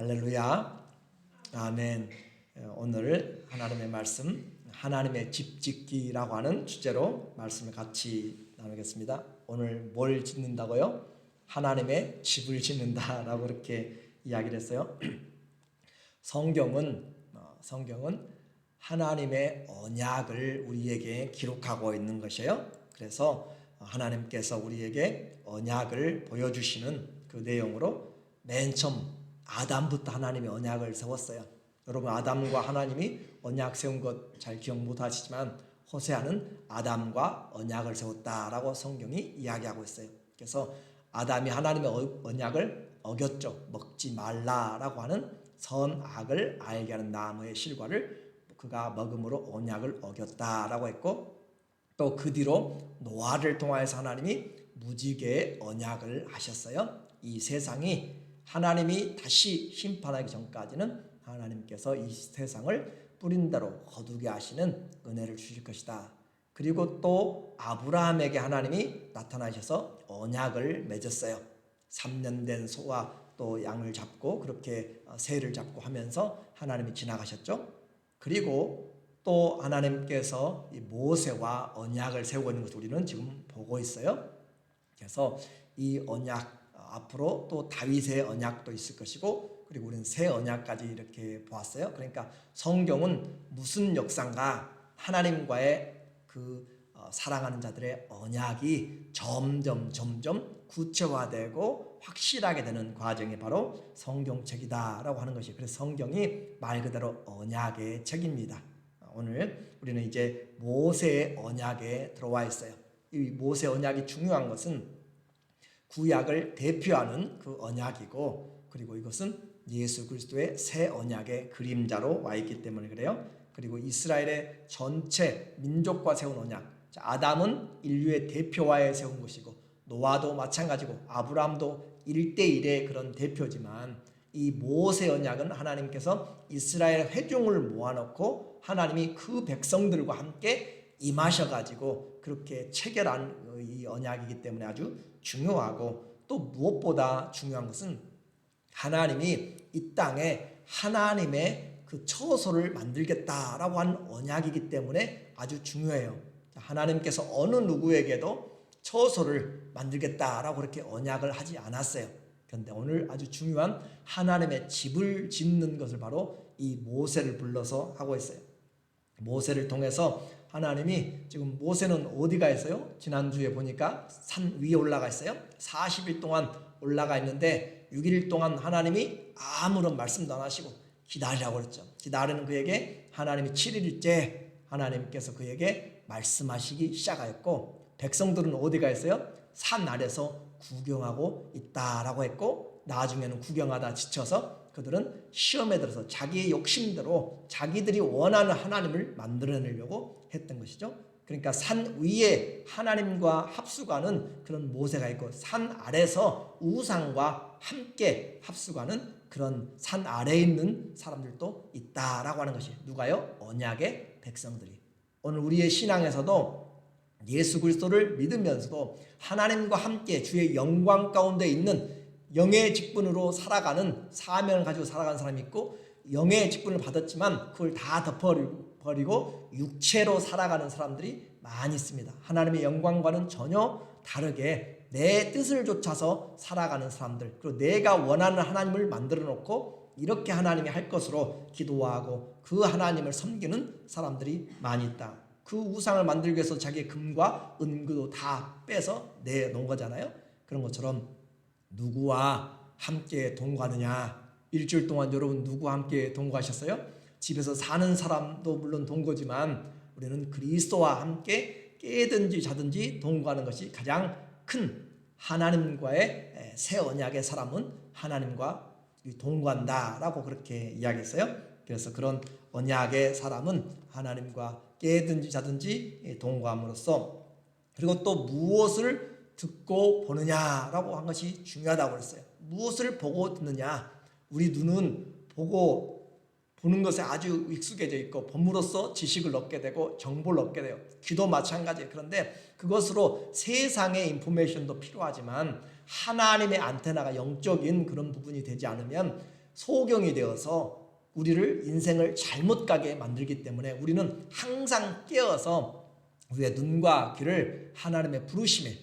할렐루야. 아멘. 오늘 하나님의 말씀, 하나님의 집 짓기라고 하는 주제로 말씀을 같이 나누겠습니다. 오늘 뭘 짓는다고요? 하나님의 집을 짓는다라고 그렇게 이야기를 했어요. 성경은 하나님의 언약을 우리에게 기록하고 있는 것이에요. 그래서 하나님께서 우리에게 언약을 보여주시는 그 내용으로 맨 처음 아담부터 하나님이 언약을 세웠어요. 여러분, 아담과 하나님이 언약 세운 것 잘 기억 못하시지만 호세아는 아담과 언약을 세웠다라고 성경이 이야기하고 있어요. 그래서 아담이 하나님의 언약을 어겼죠. 먹지 말라라고 하는 선악을 알게 하는 나무의 실과를 그가 먹음으로 언약을 어겼다라고 했고, 또 그 뒤로 노아를 통하여서 하나님이 무지개의 언약을 하셨어요. 이 세상이 하나님이 다시 심판하기 전까지는 하나님께서 이 세상을 뿌린 대로 거두게 하시는 은혜를 주실 것이다. 그리고 또 아브라함에게 하나님이 나타나셔서 언약을 맺었어요. 3년 된 소와 또 양을 잡고 그렇게 새를 잡고 하면서 하나님이 지나가셨죠. 그리고 또 하나님께서 이 모세와 언약을 세우고 있는 것을 우리는 지금 보고 있어요. 그래서 이 언약 앞으로 또 다윗의 언약도 있을 것이고, 그리고 우리는 새 언약까지 이렇게 보았어요. 그러니까 성경은 무슨 역사인가? 하나님과의 그 사랑하는 자들의 언약이 점점 구체화되고 확실하게 되는 과정이 바로 성경책이다라고 하는 것이, 그래서 성경이 말 그대로 언약의 책입니다. 오늘 우리는 이제 모세의 언약에 들어와 있어요. 이 모세 언약이 중요한 것은 구약을 대표하는 그 언약이고, 그리고 이것은 예수 그리스도의 새 언약의 그림자로 와 있기 때문에 그래요. 그리고 이스라엘의 전체 민족과 세운 언약, 아담은 인류의 대표와에 세운 것이고, 노아도 마찬가지고, 아브라함도 1대1의 그런 대표지만, 이 모세 언약은 하나님께서 이스라엘 회중을 모아놓고 하나님이 그 백성들과 함께 임하셔가지고 그렇게 체결한 이 언약이기 때문에 아주 중요하고, 또 무엇보다 중요한 것은 하나님이 이 땅에 하나님의 그 처소를 만들겠다라고 하는 언약이기 때문에 아주 중요해요. 하나님께서 어느 누구에게도 처소를 만들겠다라고 그렇게 언약을 하지 않았어요. 그런데 오늘 아주 중요한 하나님의 집을 짓는 것을 바로 이 모세를 불러서 하고 있어요. 모세를 통해서 하나님이, 지금 모세는 어디가 있어요? 지난주에 보니까 산 위에 올라가 있어요. 40일 동안 올라가 있는데 6일 동안 하나님이 아무런 말씀도 안 하시고 기다리라고 그랬죠. 기다리는 그에게 하나님이 7일째 하나님께서 그에게 말씀하시기 시작하였고, 백성들은 어디가 있어요? 산 아래서 구경하고 있다라고 했고, 나중에는 구경하다 지쳐서 그들은 시험에 들어서 자기의 욕심대로 자기들이 원하는 하나님을 만들어내려고 했던 것이죠. 그러니까 산 위에 하나님과 합수가는 그런 모세가 있고, 산 아래서 우상과 함께 합수가는 그런 산 아래에 있는 사람들도 있다라고 하는 것이, 누가요? 언약의 백성들이. 오늘 우리의 신앙에서도 예수 그리스도를 믿으면서도 하나님과 함께 주의 영광 가운데 있는 영의 직분으로 살아가는, 사명을 가지고 살아가는 사람이 있고, 영의 직분을 받았지만 그걸 다 덮어버리고 육체로 살아가는 사람들이 많이 있습니다. 하나님의 영광과는 전혀 다르게 내 뜻을 좇아서 살아가는 사람들, 그리고 내가 원하는 하나님을 만들어 놓고 이렇게 하나님이 할 것으로 기도하고 그 하나님을 섬기는 사람들이 많이 있다. 그 우상을 만들기 위해서 자기의 금과 은구도 다 빼서 내놓은 거잖아요. 그런 것처럼 누구와 함께 동거하느냐? 일주일 동안 여러분 누구와 함께 동거하셨어요? 집에서 사는 사람도 물론 동거지만 우리는 그리스도와 함께 깨든지 자든지 동거하는 것이 가장 큰, 하나님과의 새 언약의 사람은 하나님과 동거한다라고 그렇게 이야기했어요. 그래서 그런 언약의 사람은 하나님과 깨든지 자든지 동거함으로써, 그리고 또 무엇을 듣고 보느냐라고 한 것이 중요하다고 그랬어요. 무엇을 보고 듣느냐? 우리 눈은 보는 것에 아주 익숙해져 있고 본으로써 지식을 얻게 되고 정보를 얻게 돼요. 귀도 마찬가지예요. 그런데 그것으로 세상의 인포메이션도 필요하지만 하나님의 안테나가 영적인 그런 부분이 되지 않으면 소경이 되어서 우리를 인생을 잘못 가게 만들기 때문에 우리는 항상 깨어서 우리의 눈과 귀를 하나님의 부르심에,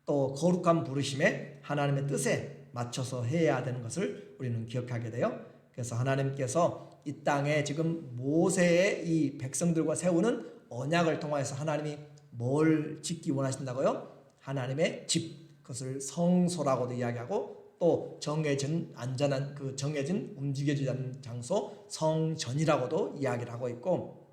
또 거룩한 부르심에, 하나님의 뜻에 맞춰서 해야 되는 것을 우리는 기억하게 돼요. 그래서 하나님께서 이 땅에 지금 모세의 이 백성들과 세우는 언약을 통해서 하나님이 뭘 짓기 원하신다고요? 하나님의 집, 그것을 성소라고도 이야기하고, 또 정해진 안전한 그 정해진 움직여지지 않는 장소 성전이라고도 이야기를 하고 있고,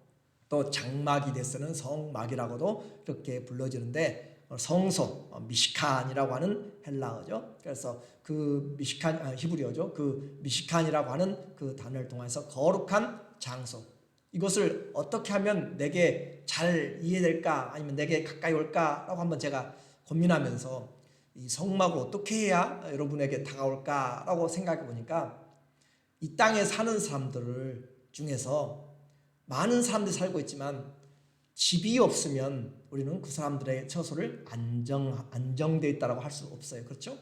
또 장막이 되서는 성막이라고도 그렇게 불러지는데, 성소, 미시칸이라고 하는 헬라어죠. 그래서 그 미시칸, 히브리어죠. 그 미시칸이라고 하는 그 단어를 통해서 거룩한 장소, 이것을 어떻게 하면 내게 잘 이해될까, 아니면 내게 가까이 올까라고 한번 제가 고민하면서 이 성막을 어떻게 해야 여러분에게 다가올까라고 생각해 보니까, 이 땅에 사는 사람들 중에서 많은 사람들이 살고 있지만 집이 없으면 우리는 그 사람들의 처소를 안정되어 있다고 할 수 없어요. 그렇죠?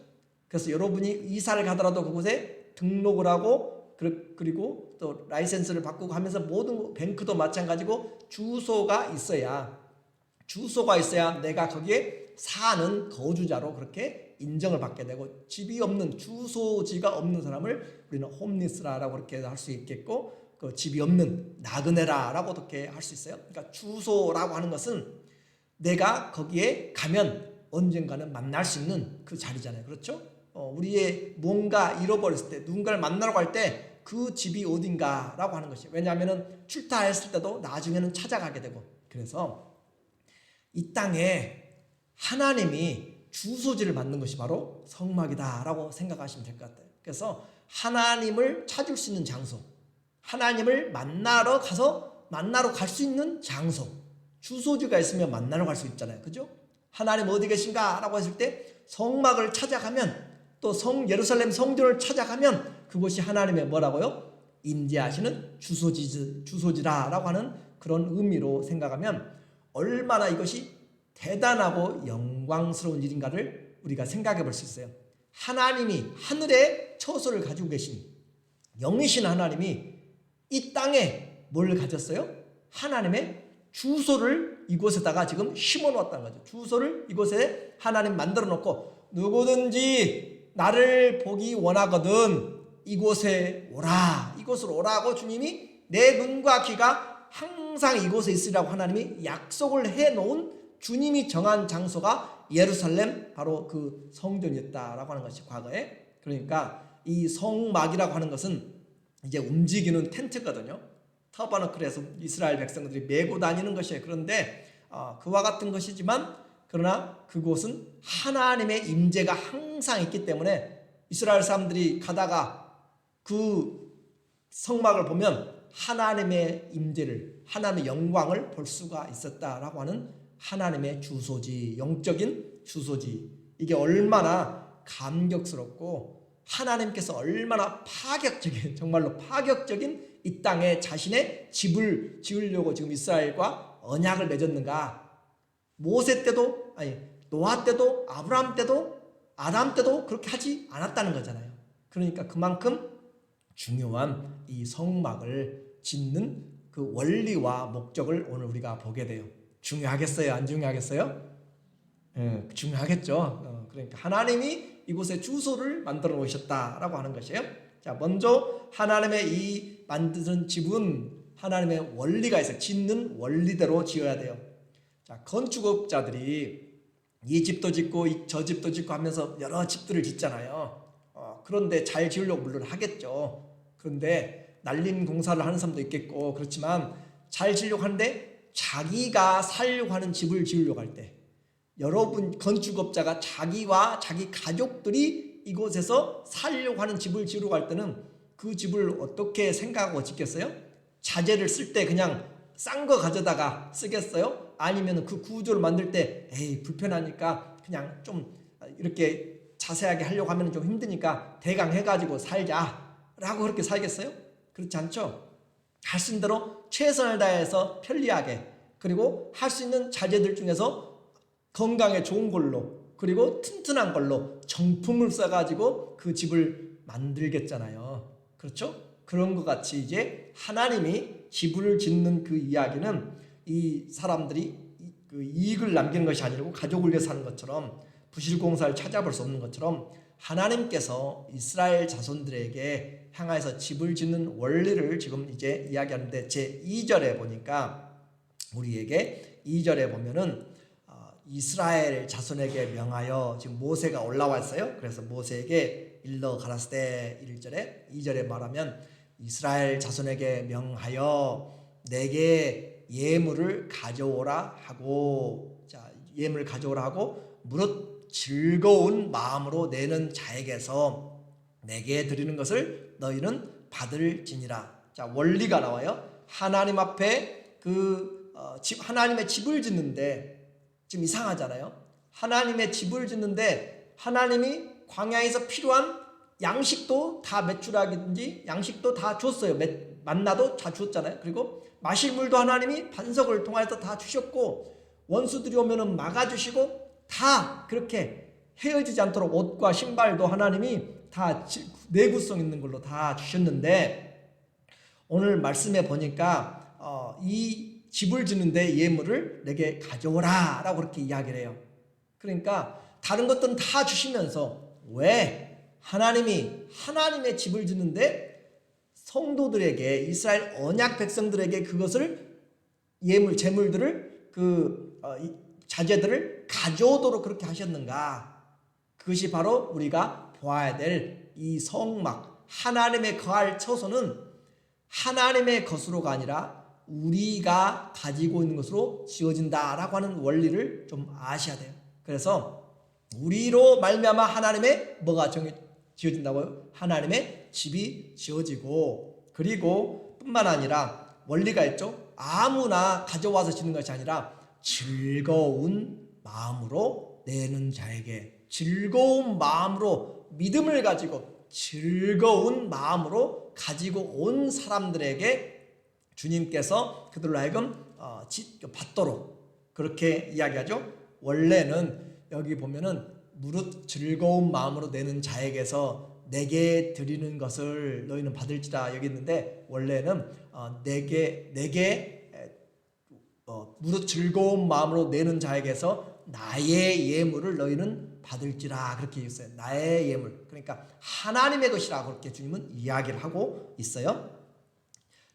그래서 여러분이 이사를 가더라도 그곳에 등록을 하고, 그리고 또 라이센스를 바꾸고 하면서 모든 뱅크도 마찬가지고 주소가 있어야 내가 거기에 사는 거주자로 그렇게 인정을 받게 되고, 집이 없는, 주소지가 없는 사람을 우리는 홈리스라고 그렇게 할 수 있겠고, 그 집이 없는 나그네라라고 그렇게 할 수 있어요. 그러니까 주소라고 하는 것은 내가 거기에 가면 언젠가는 만날 수 있는 그 자리잖아요. 그렇죠? 우리의 뭔가 잃어버렸을 때, 누군가를 만나러 갈 때 그 집이 어딘가라고 하는 것이에요. 왜냐하면 출타했을 때도 나중에는 찾아가게 되고, 그래서 이 땅에 하나님이 주소지를 만든 것이 바로 성막이다라고 생각하시면 될 것 같아요. 그래서 하나님을 찾을 수 있는 장소, 하나님을 만나러 갈 수 있는 장소, 주소지가 있으면 만나러 갈 수 있잖아요. 그죠? 하나님 어디 계신가? 라고 했을 때 성막을 찾아가면, 또 예루살렘 성전을 찾아가면 그곳이 하나님의 뭐라고요? 임재하시는 주소지라라고 하는 그런 의미로 생각하면 얼마나 이것이 대단하고 영광스러운 일인가를 우리가 생각해 볼 수 있어요. 하나님이 하늘에 처소를 가지고 계신 영이신 하나님이 이 땅에 뭘 가졌어요? 하나님의 주소를 이곳에다가 지금 심어 놓았다는 거죠. 주소를 이곳에 하나님 만들어 놓고, 누구든지 나를 보기 원하거든 이곳에 오라, 이곳으로 오라고 주님이, 내 눈과 귀가 항상 이곳에 있으라고 하나님이 약속을 해 놓은, 주님이 정한 장소가 예루살렘, 바로 그 성전이었다라고 하는 것이 과거에. 그러니까 이 성막이라고 하는 것은 이제 움직이는 텐트거든요. 터바너클에서 이스라엘 백성들이 메고 다니는 것이에요. 그런데 그와 같은 것이지만, 그러나 그곳은 하나님의 임재가 항상 있기 때문에 이스라엘 사람들이 가다가 그 성막을 보면 하나님의 임재를, 하나님의 영광을 볼 수가 있었다라고 하는 하나님의 주소지, 영적인 주소지. 이게 얼마나 감격스럽고, 하나님께서 얼마나 파격적인, 정말로 파격적인 이 땅에 자신의 집을 지으려고 지금 이스라엘과 언약을 맺었는가. 모세 때도, 노아 때도, 아브라함 때도, 아담 때도 그렇게 하지 않았다는 거잖아요. 그러니까 그만큼 중요한 이 성막을 짓는 그 원리와 목적을 오늘 우리가 보게 돼요. 중요하겠어요? 안 중요하겠어요? 중요하겠죠. 그러니까 하나님이 이곳에 주소를 만들어 놓으셨다라고 하는 것이에요. 자, 먼저 하나님의 이 만드는 집은 하나님의 원리가 있어요. 짓는 원리대로 지어야 돼요. 자, 건축업자들이 이 집도 짓고 저 집도 짓고 하면서 여러 집들을 짓잖아요. 그런데 잘 지으려고 물론 하겠죠. 그런데 날림 공사를 하는 사람도 있겠고, 그렇지만 잘 지으려고 하는데 자기가 살려고 하는 집을 지으려고 할 때, 여러분 건축업자가 자기와 자기 가족들이 이곳에서 살려고 하는 집을 지으려고 할 때는 그 집을 어떻게 생각하고 짓겠어요? 자재를 쓸 때 그냥 싼 거 가져다가 쓰겠어요? 아니면 그 구조를 만들 때 에이 불편하니까 그냥 좀 이렇게 자세하게 하려고 하면 좀 힘드니까 대강 해가지고 살자라고 그렇게 살겠어요? 그렇지 않죠? 할 수 있는 대로 최선을 다해서 편리하게, 그리고 할 수 있는 자재들 중에서 건강에 좋은 걸로, 그리고 튼튼한 걸로 정품을 써가지고 그 집을 만들겠잖아요. 그렇죠? 그런 것 같이 이제 하나님이 집을 짓는 그 이야기는 이 사람들이 그 이익을 남기는 것이 아니고 가족을 위해서 하는 것처럼, 부실공사를 찾아볼 수 없는 것처럼 하나님께서 이스라엘 자손들에게 향하여서 집을 짓는 원리를 지금 이제 이야기하는데, 제 2절에 보니까 우리에게 2절에 보면은 이스라엘 자손에게 명하여, 지금 모세가 올라왔어요. 그래서 모세에게 일러 가라사대 1절에, 2절에 말하면 이스라엘 자손에게 명하여 내게 예물을 가져오라 하고, 자, 예물을 가져오라 하고 무릇 즐거운 마음으로 내는 자에게서 내게 드리는 것을 너희는 받을지니라. 자, 원리가 나와요. 하나님 앞에 하나님의 집을 짓는데, 지금 이상하잖아요. 하나님의 집을 짓는데 하나님이 광야에서 필요한 양식도 다 메추라기든지 양식도 다 줬어요. 만나도 다 줬잖아요. 그리고 마실 물도 하나님이 반석을 통해서 다 주셨고, 원수들이 오면은 막아주시고, 다 그렇게 헤어지지 않도록 옷과 신발도 하나님이 다 내구성 있는 걸로 다 주셨는데, 오늘 말씀에 보니까 이 집을 짓는데 예물을 내게 가져오라 라고 그렇게 이야기를 해요. 그러니까 다른 것들은 다 주시면서 왜 하나님이 하나님의 집을 짓는데 성도들에게, 이스라엘 언약 백성들에게 그것을 예물, 제물들을, 자재들을 가져오도록 그렇게 하셨는가? 그것이 바로 우리가 보아야 될 이 성막, 하나님의 거할 처소는 하나님의 것으로가 아니라 우리가 가지고 있는 것으로 지어진다라고 하는 원리를 좀 아셔야 돼요. 그래서 우리로 말미암아 하나님의 뭐가 지어진다고요? 하나님의 집이 지어지고, 그리고 뿐만 아니라 원리가 있죠. 아무나 가져와서 짓는 것이 아니라 즐거운 마음으로 내는 자에게, 즐거운 마음으로, 믿음을 가지고 즐거운 마음으로 가지고 온 사람들에게 주님께서 그들로 하여금 받도록 그렇게 이야기하죠. 원래는 여기 보면은 무릇 즐거운 마음으로 내는 자에게서 내게 드리는 것을 너희는 받을지라 여기 있는데, 원래는 내게 무릇 즐거운 마음으로 내는 자에게서 나의 예물을 너희는 받을지라 그렇게 있어요. 나의 예물, 그러니까 하나님의 것이라고 그렇게 주님은 이야기를 하고 있어요.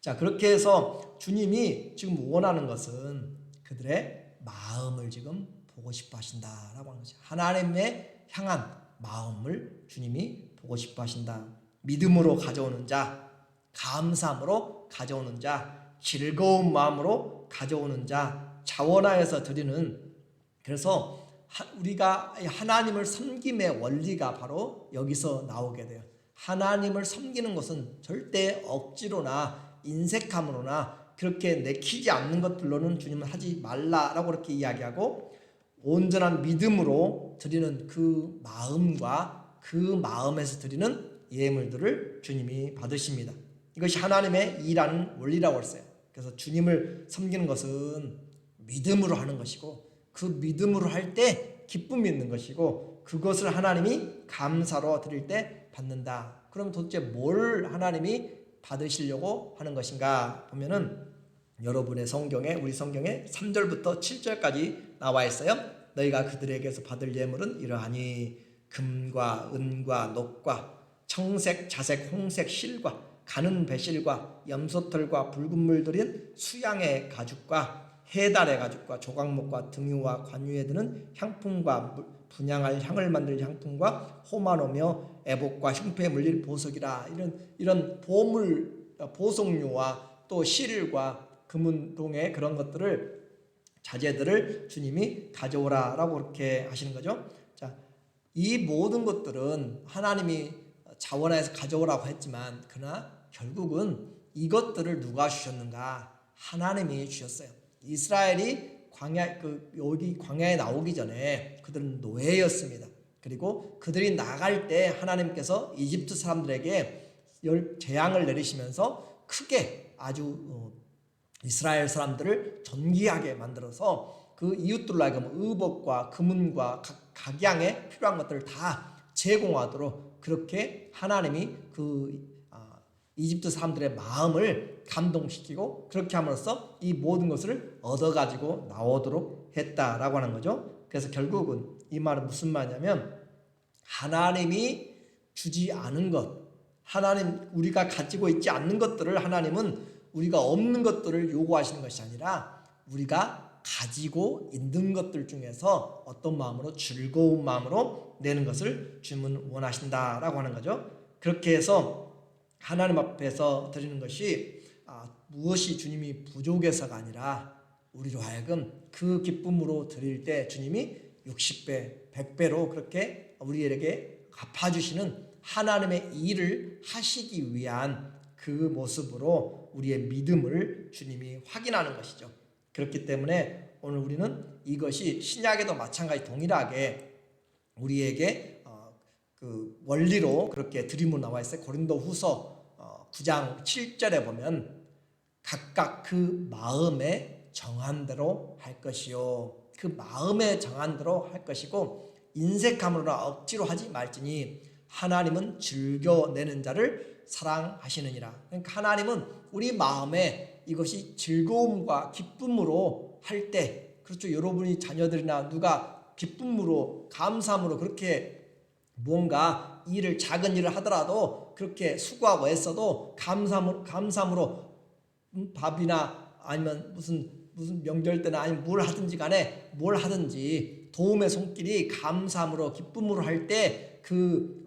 자, 그렇게 해서 주님이 지금 원하는 것은 그들의 마음을 지금 보고 싶어 하신다라고 하는 거죠. 하나님의 향한 마음을 주님이 보고 싶어 하신다. 믿음으로 가져오는 자, 감사함으로 가져오는 자, 즐거운 마음으로 가져오는 자, 자원하여서 드리는. 그래서 우리가 하나님을 섬김의 원리가 바로 여기서 나오게 돼요. 하나님을 섬기는 것은 절대 억지로나 인색함으로나 그렇게 내키지 않는 것들로는 주님은 하지 말라라고 그렇게 이야기하고, 온전한 믿음으로 드리는 그 마음과 그 마음에서 드리는 예물들을 주님이 받으십니다. 이것이 하나님의 일하는 원리라고 했어요. 그래서 주님을 섬기는 것은 믿음으로 하는 것이고, 그 믿음으로 할 때 기쁨이 있는 것이고, 그것을 하나님이 감사로 드릴 때 받는다. 그럼 도대체 뭘 하나님이 받으시려고 하는 것인가 보면은 여러분의 성경에, 우리 성경에 3절부터 7절까지 나와 있어요. 너희가 그들에게서 받을 예물은 이러하니 금과 은과 녹과 청색, 자색, 홍색 실과 가는 배실과 염소털과 붉은 물 들인 수양의 가죽과 해달의 가죽과 조각목과 등유와 관유에 드는 향품과 분향할 향을 만들 향품과 호마노며 애복과 흉패에 물릴 보석이라. 이런 보석류와 또 실과 금은동의 그런 것들을, 자재들을 주님이 가져오라라고 그렇게 하시는 거죠. 자, 이 모든 것들은 하나님이 자원하여서 가져오라고 했지만, 그러나 결국은 이것들을 누가 주셨는가? 하나님이 주셨어요. 이스라엘이 여기 광야에 나오기 전에 그들은 노예였습니다. 그리고 그들이 나갈 때 하나님께서 이집트 사람들에게 재앙을 내리시면서 크게 아주 이스라엘 사람들을 존귀하게 만들어서 그 이웃들로 하여금 의복과 금은과 각양에 필요한 것들을 다 제공하도록 그렇게 하나님이 이집트 사람들의 마음을 감동시키고 그렇게 함으로써 이 모든 것을 얻어가지고 나오도록 했다라고 하는 거죠. 그래서 결국은 이 말은 무슨 말이냐면 하나님이 주지 않은 것, 하나님 우리가 가지고 있지 않는 것들을 하나님은 우리가 없는 것들을 요구하시는 것이 아니라 우리가 가지고 있는 것들 중에서 어떤 마음으로 즐거운 마음으로 내는 것을 주님은 원하신다라고 하는 거죠. 그렇게 해서 하나님 앞에서 드리는 것이 무엇이 주님이 부족해서가 아니라 우리로 하여금 그 기쁨으로 드릴 때 주님이 60배, 100배로 그렇게 우리에게 갚아주시는 하나님의 일을 하시기 위한 그 모습으로 우리의 믿음을 주님이 확인하는 것이죠. 그렇기 때문에 오늘 우리는 이것이 신약에도 마찬가지 동일하게 우리에게 그 원리로 그렇게 드림으로 나와 있어요. 고린도후서 9장 7절에 보면 각각 그 마음에 정한 대로 할 것이요, 그 마음에 정한 대로 할 것이고 인색함으로나 억지로 하지 말지니 하나님은 즐겨내는 자를 사랑하시느니라. 그러니까 하나님은 우리 마음에 이것이 즐거움과 기쁨으로 할 때, 그렇죠, 여러분이 자녀들이나 누가 기쁨으로 감사함으로 그렇게 뭔가 일을 작은 일을 하더라도 그렇게 수고하고 애써도 감사함으로 밥이나 아니면 무슨 명절 때나 아니면 뭘 하든지 간에 뭘 하든지 도움의 손길이 감사함으로 기쁨으로 할 때 그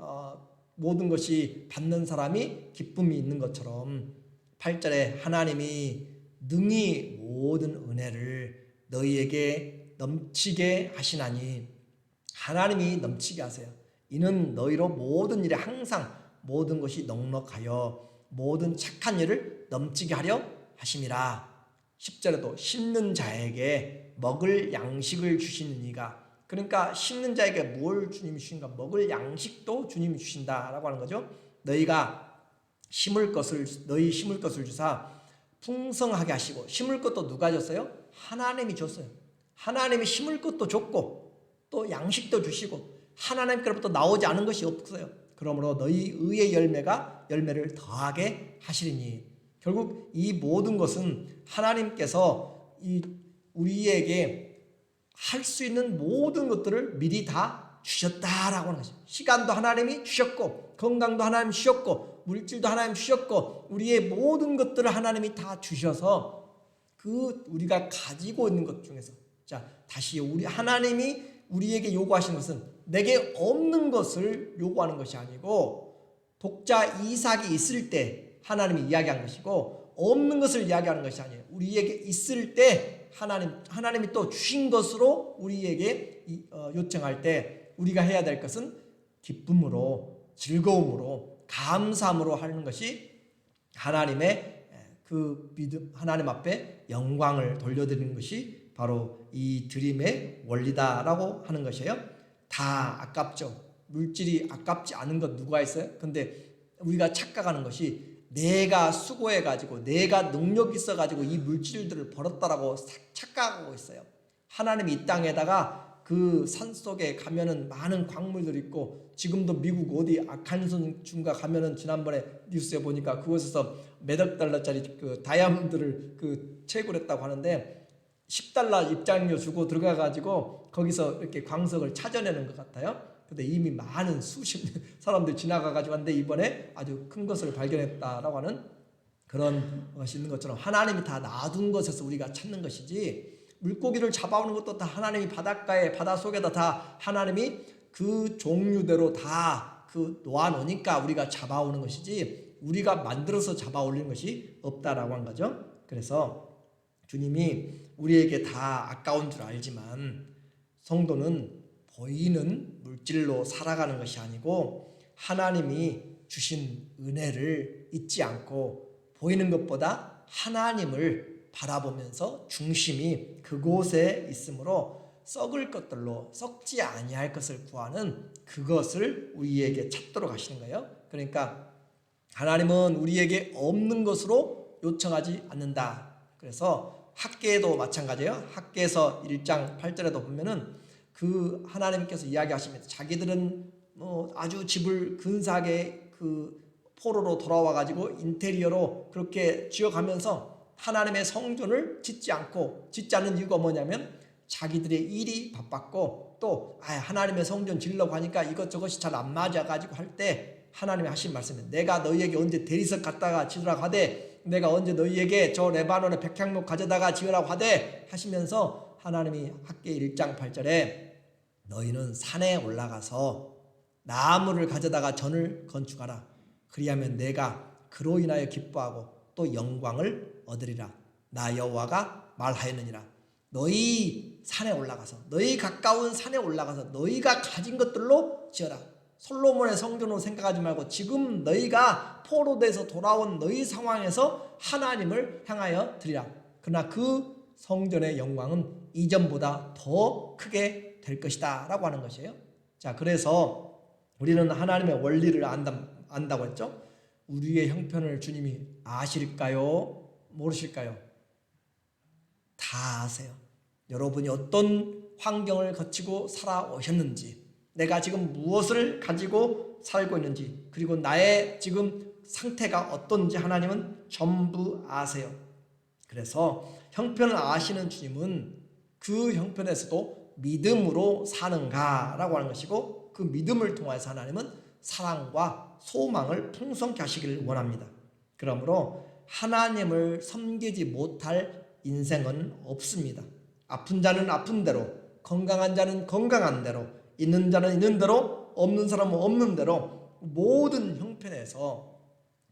모든 것이 받는 사람이 기쁨이 있는 것처럼 8절에 하나님이 능히 모든 은혜를 너희에게 넘치게 하시나니, 하나님이 넘치게 하세요. 이는 너희로 모든 일에 항상 모든 것이 넉넉하여 모든 착한 일을 넘치게 하려 하심이라. 10절에도 심는 자에게 먹을 양식을 주시는 이가, 그러니까 심는 자에게 뭘 주님이 주신가? 먹을 양식도 주님이 주신다라고 하는 거죠. 너희 심을 것을 주사 풍성하게 하시고, 심을 것도 누가 줬어요? 하나님이 줬어요. 하나님이 심을 것도 줬고 또 양식도 주시고 하나님께로부터 나오지 않은 것이 없어요. 그러므로 너희 의의 열매를 더하게 하시리니, 결국 이 모든 것은 하나님께서 우리에게 할 수 있는 모든 것들을 미리 다 주셨다라고 하는 것이죠. 시간도 하나님이 주셨고 건강도 하나님이 주셨고 물질도 하나님이 주셨고 우리의 모든 것들을 하나님이 다 주셔서 그 우리가 가지고 있는 것 중에서, 자 다시 하나님이 우리에게 요구하시는 것은 내게 없는 것을 요구하는 것이 아니고 독자 이삭이 있을 때 하나님이 이야기한 것이고 없는 것을 이야기하는 것이 아니에요. 우리에게 있을 때 하나님이 또 주신 것으로 우리에게 요청할 때 우리가 해야 될 것은 기쁨으로, 즐거움으로, 감사함으로 하는 것이 하나님의 그 믿음, 하나님 앞에 영광을 돌려드리는 것이 바로 이 드림의 원리다라고 하는 것이에요. 다 아깝죠. 물질이 아깝지 않은 것 누가 있어요? 근데 우리가 착각하는 것이 내가 수고해가지고 내가 능력 있어가지고 이 물질들을 벌었다라고 착각하고 있어요. 하나님이 이 땅에다가 그 산속에 가면은 많은 광물들이 있고, 지금도 미국 어디 아칸슨 중가 가면은 지난번에 뉴스에 보니까 그곳에서 몇억 달러짜리 그 다이아몬드를 그 채굴했다고 하는데 10달러 입장료 주고 들어가가지고 거기서 이렇게 광석을 찾아내는 것 같아요. 근데 이미 많은 수십 사람들이 지나가가지고 한데 이번에 아주 큰 것을 발견했다라고 하는 그런 것이 있는 것처럼 하나님이 다 놔둔 것에서 우리가 찾는 것이지, 물고기를 잡아오는 것도 다 하나님이 바닷가에 바다 속에다 다 하나님이 그 종류대로 다 그 놓아놓으니까 우리가 잡아오는 것이지 우리가 만들어서 잡아올리는 것이 없다라고 한 거죠. 그래서 주님이 우리에게 다 아까운 줄 알지만 성도는 보이는 물질로 살아가는 것이 아니고 하나님이 주신 은혜를 잊지 않고 보이는 것보다 하나님을 바라보면서 중심이 그곳에 있으므로 썩을 것들로 썩지 아니할 것을 구하는 그것을 우리에게 찾도록 하시는 거예요. 그러니까 하나님은 우리에게 없는 것으로 요청하지 않는다. 그래서 학계도 마찬가지예요. 학계에서 1장 8절에도 보면은 그 하나님께서 이야기하시면서 자기들은 아주 집을 근사하게 그 포로로 돌아와 가지고 인테리어로 그렇게 지어가면서 하나님의 성전을 짓지 않는 이유가 뭐냐면 자기들의 일이 바빴고 또 하나님의 성전 지으려고 하니까 이것저것이 잘 안 맞아가지고 할 때 하나님이 하신 말씀은 내가 너희에게 언제 대리석 갖다가 지으라고 하되 내가 언제 너희에게 저 레바논의 백향목 가져다가 지으라고 하되 하시면서 하나님이 학계 1장 8절에 너희는 산에 올라가서 나무를 가져다가 전을 건축하라. 그리하면 내가 그로 인하여 기뻐하고 또 영광을 얻으리라. 나 여호와가 말하였느니라. 너희 산에 올라가서 너희 가까운 산에 올라가서 너희가 가진 것들로 지어라. 솔로몬의 성전으로 생각하지 말고 지금 너희가 포로돼서 돌아온 너희 상황에서 하나님을 향하여 드리라. 그러나 그 성전의 영광은 이전보다 더 크게 될 것이다 라고 하는 것이에요. 자, 그래서 우리는 하나님의 원리를 안다고 했죠. 우리의 형편을 주님이 아실까요? 모르실까요? 다 아세요. 여러분이 어떤 환경을 거치고 살아오셨는지, 내가 지금 무엇을 가지고 살고 있는지, 그리고 나의 지금 상태가 어떤지 하나님은 전부 아세요. 그래서 형편을 아시는 주님은 그 형편에서도 믿음으로 사는가라고 하는 것이고, 그 믿음을 통해서 하나님은 사랑과 소망을 풍성케 하시기를 원합니다. 그러므로 하나님을 섬기지 못할 인생은 없습니다. 아픈 자는 아픈 대로, 건강한 자는 건강한 대로, 있는 자는 있는 대로, 없는 사람은 없는 대로 모든 형편에서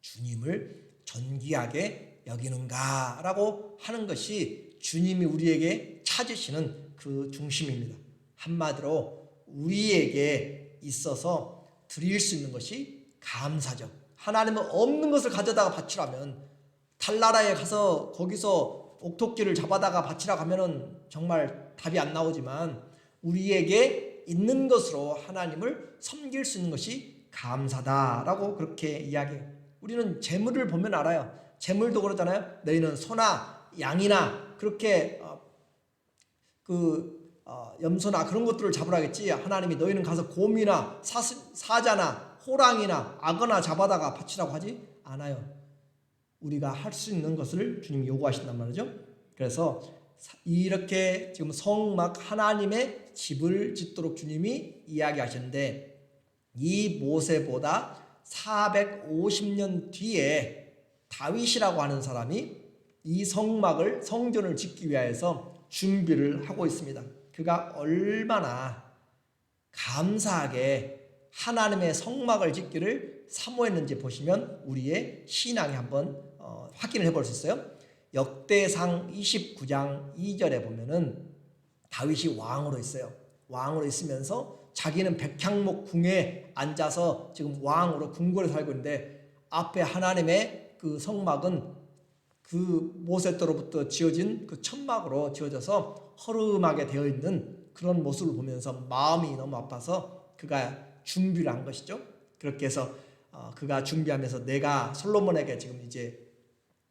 주님을 존귀하게 여기는가라고 하는 것이 주님이 우리에게 찾으시는 그 중심입니다. 한마디로 우리에게 있어서 드릴 수 있는 것이 감사죠. 하나님은 없는 것을 가져다가 바치라면 달나라에 가서 거기서 옥토끼를 잡아다가 바치라고 하면은 정말 답이 안 나오지만 우리에게 있는 것으로 하나님을 섬길 수 있는 것이 감사다라고 그렇게 이야기해요. 우리는 재물을 보면 알아요. 재물도 그러잖아요. 너희는 소나 양이나 그렇게 염소나 그런 것들을 잡으라겠지. 하나님이 너희는 가서 곰이나 사자나 호랑이나 악어나 잡아다가 바치라고 하지 않아요. 우리가 할 수 있는 것을 주님이 요구하신단 말이죠. 그래서 이렇게 지금 성막 하나님의 집을 짓도록 주님이 이야기하셨는데, 이 모세보다 450년 뒤에 다윗이라고 하는 사람이 이 성전을 짓기 위해서 준비를 하고 있습니다. 그가 얼마나 감사하게 하나님의 성막을 짓기를 사모했는지 보시면 우리의 신앙이 한번 확인을 해볼 수 있어요. 역대상 29장 2절에 보면은 다윗이 왕으로 있어요. 왕으로 있으면서 자기는 백향목 궁에 앉아서 지금 왕으로 궁궐에 살고 있는데, 앞에 하나님의 그 성막은 그 모세 때로부터 지어진 그 천막으로 지어져서 허름하게 되어 있는 그런 모습을 보면서 마음이 너무 아파서 그가 준비를 한 것이죠. 그렇게 해서 그가 준비하면서 내가 솔로몬에게 지금 이제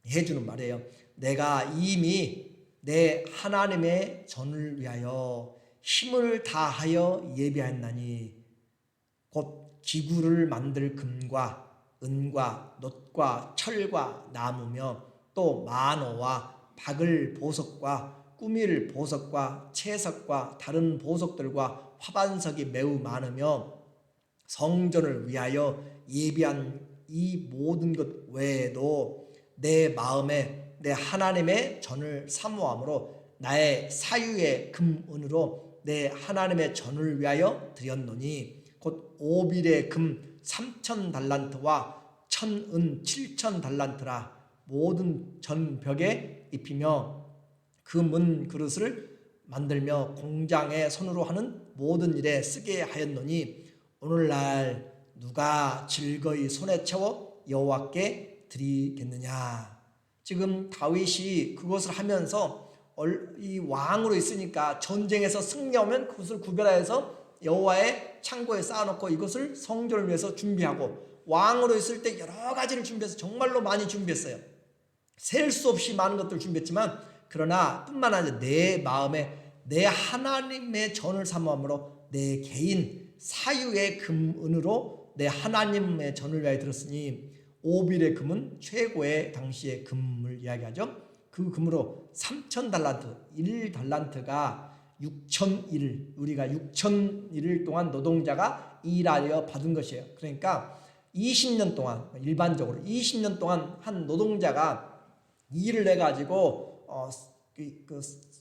해주는 말이에요. 내가 이미 내 하나님의 전을 위하여 힘을 다하여 예비하였나니 곧 기구를 만들 금과 은과 놋과 철과 나무며 또 만호와 박을 보석과 꾸밀 보석과 채석과 다른 보석들과 화반석이 매우 많으며 성전을 위하여 예비한 이 모든 것 외에도 내 마음에 내 하나님의 전을 사모함으로 나의 사유의 금은으로 내 하나님의 전을 위하여 드렸노니 곧 오빌의 금 3,000달란트와 천은 7,000달란트라. 모든 전벽에 입히며 그 문 그릇을 만들며 공장에 손으로 하는 모든 일에 쓰게 하였노니 오늘날 누가 즐거이 손에 채워 여호와께 드리겠느냐. 지금 다윗이 그것을 하면서 이 왕으로 있으니까 전쟁에서 승리하면 그것을 구별하여서 여호와의 창고에 쌓아놓고 이것을 성전을 위해서 준비하고, 왕으로 있을 때 여러 가지를 준비해서 정말로 많이 준비했어요. 셀 수 없이 많은 것들을 준비했지만, 그러나 뿐만 아니라 내 마음에 내 하나님의 전을 사모함으로 내 개인 사유의 금은으로 내 하나님의 전을 위하여 들었으니 오빌의 금은 최고의 당시의 금을 이야기하죠. 그 금으로 3,000달란트, 1달란트가 6,000일, 우리가 6,000일 동안 노동자가 일하여 받은 것이에요. 그러니까 20년 동안, 일반적으로 20년 동안 한 노동자가 일을 해가지고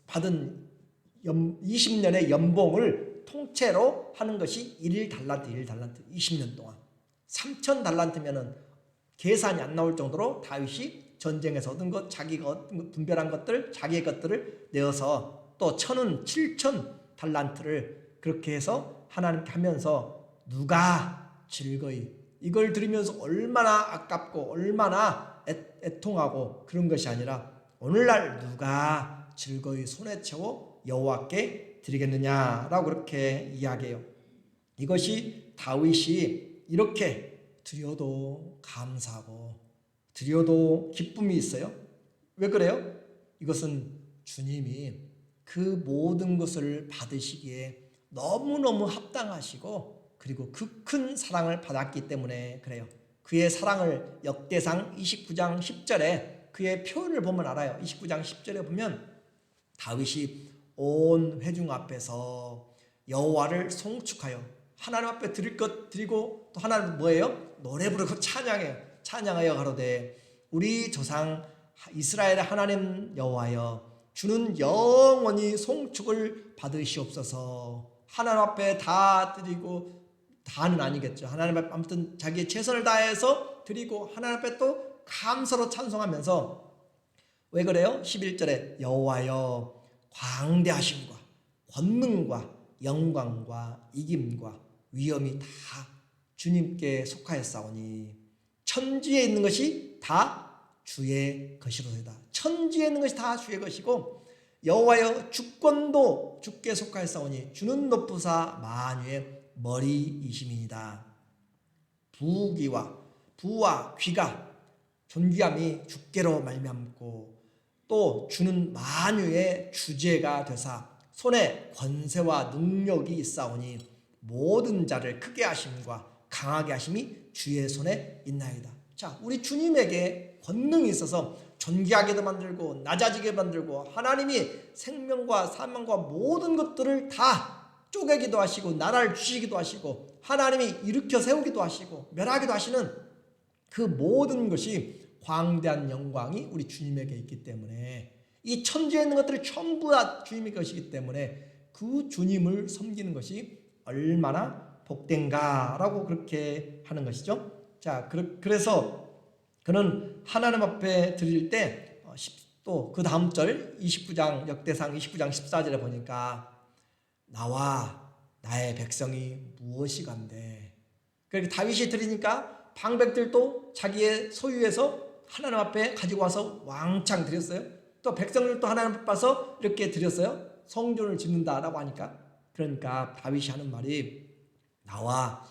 받은 20년의 연봉을 통째로 하는 것이 1달란트, 20년 동안 3,000달란트면은 계산이 안 나올 정도로 다윗이 전쟁에서 얻은 것, 자기가 분별한 것들, 자기의 것들을 내어서 또 1,000은 7,000달란트를 그렇게 해서 하나님께 하면서 누가 즐거이 이걸 들으면서 얼마나 아깝고 얼마나 애통하고 그런 것이 아니라 오늘날 누가 즐거이 손에 채워 여호와께 드리겠느냐라고 그렇게 이야기해요. 이것이 다윗이 이렇게 드려도 감사하고 드려도 기쁨이 있어요. 왜 그래요? 이것은 주님이 그 모든 것을 받으시기에 너무너무 합당하시고 그리고 그 큰 사랑을 받았기 때문에 그래요. 그의 사랑을 역대상 29장 10절에 그의 표현을 보면 알아요. 29장 10절에 보면 다윗이 온 회중 앞에서 여호와를 송축하여 하나님 앞에 드릴 것 드리고 또 하나님 뭐예요? 노래 부르고 찬양해요. 찬양하여 가로되 우리 조상 이스라엘의 하나님 여호와여 주는 영원히 송축을 받으시옵소서. 하나님 앞에 다 드리고 다는 아니겠죠. 하나님 앞에 아무튼 자기의 최선을 다해서 드리고 하나님 앞에 또 감사로 찬송하면서 왜 그래요? 11절에 여호와여 광대하심과 권능과 영광과 이김과 위엄이 다 주님께 속하였사오니 천지에 있는 것이 다 주의 것이로다. 천지에 있는 것이 다 주의 것이고 여호와여 주권도 주께 속하였사오니 주는 높으사 만유의 머리이심이니이다. 부와 귀가 존귀함이 주께로 말미암고 또 주는 만유의 주제가 되사 손에 권세와 능력이 있사오니 모든 자를 크게 하심과 강하게 하심이 주의 손에 있나이다. 자, 우리 주님에게 권능이 있어서 존귀하게도 만들고 낮아지게 만들고 하나님이 생명과 사망과 모든 것들을 다 쪼개기도 하시고 나라를 주시기도 하시고 하나님이 일으켜 세우기도 하시고 멸하기도 하시는 그 모든 것이 광대한 영광이 우리 주님에게 있기 때문에 이 천지에 있는 것들이 전부 다 주님의 것이기 때문에 그 주님을 섬기는 것이 얼마나 복된가라고 그렇게 하는 것이죠. 자, 그래서 그는 하나님 앞에 드릴 때 또 그 다음 절 29장 역대상 29장 14절에 보니까 나와 나의 백성이 무엇이간데 그렇게 다윗이 드리니까 방백들도 자기의 소유에서 하나님 앞에 가지고 와서 왕창 드렸어요. 또 백성들도 하나님 앞에 와서 이렇게 드렸어요. 성전을 짓는다라고 하니까 그러니까 다윗이 하는 말이 나와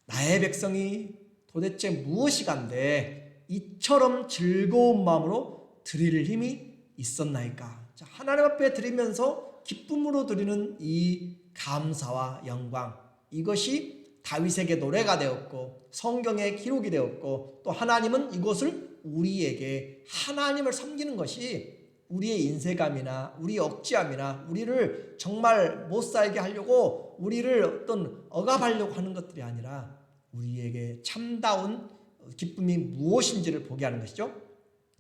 나의 백성이 도대체 무엇이간데 이처럼 즐거운 마음으로 드릴 힘이 있었나이까. 자, 하나님 앞에 드리면서 기쁨으로 드리는 이 감사와 영광 이것이 다윗에게 노래가 되었고 성경에 기록이 되었고 또 하나님은 이것을 우리에게 하나님을 섬기는 것이 우리의 인색함이나 우리의 억지함이나 우리를 정말 못 살게 하려고 우리를 어떤 억압하려고 하는 것들이 아니라 우리에게 참다운 기쁨이 무엇인지를 보게 하는 것이죠.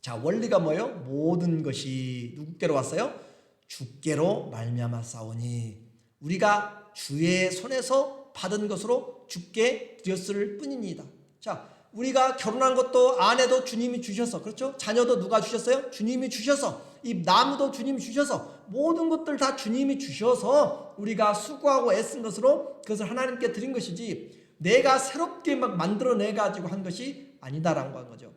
자, 원리가 뭐예요? 모든 것이 누구께로 왔어요? 주께로 말미암았사오니 우리가 주의 손에서 받은 것으로 주께 드렸을 뿐입니다. 자, 우리가 결혼한 것도 아내도 주님이 주셔서 그렇죠? 자녀도 누가 주셨어요? 주님이 주셔서 이 나무도 주님이 주셔서 모든 것들 다 주님이 주셔서 우리가 수고하고 애쓴 것으로 그것을 하나님께 드린 것이지 내가 새롭게 막 만들어내가지고 한 것이 아니다라고 한 거죠.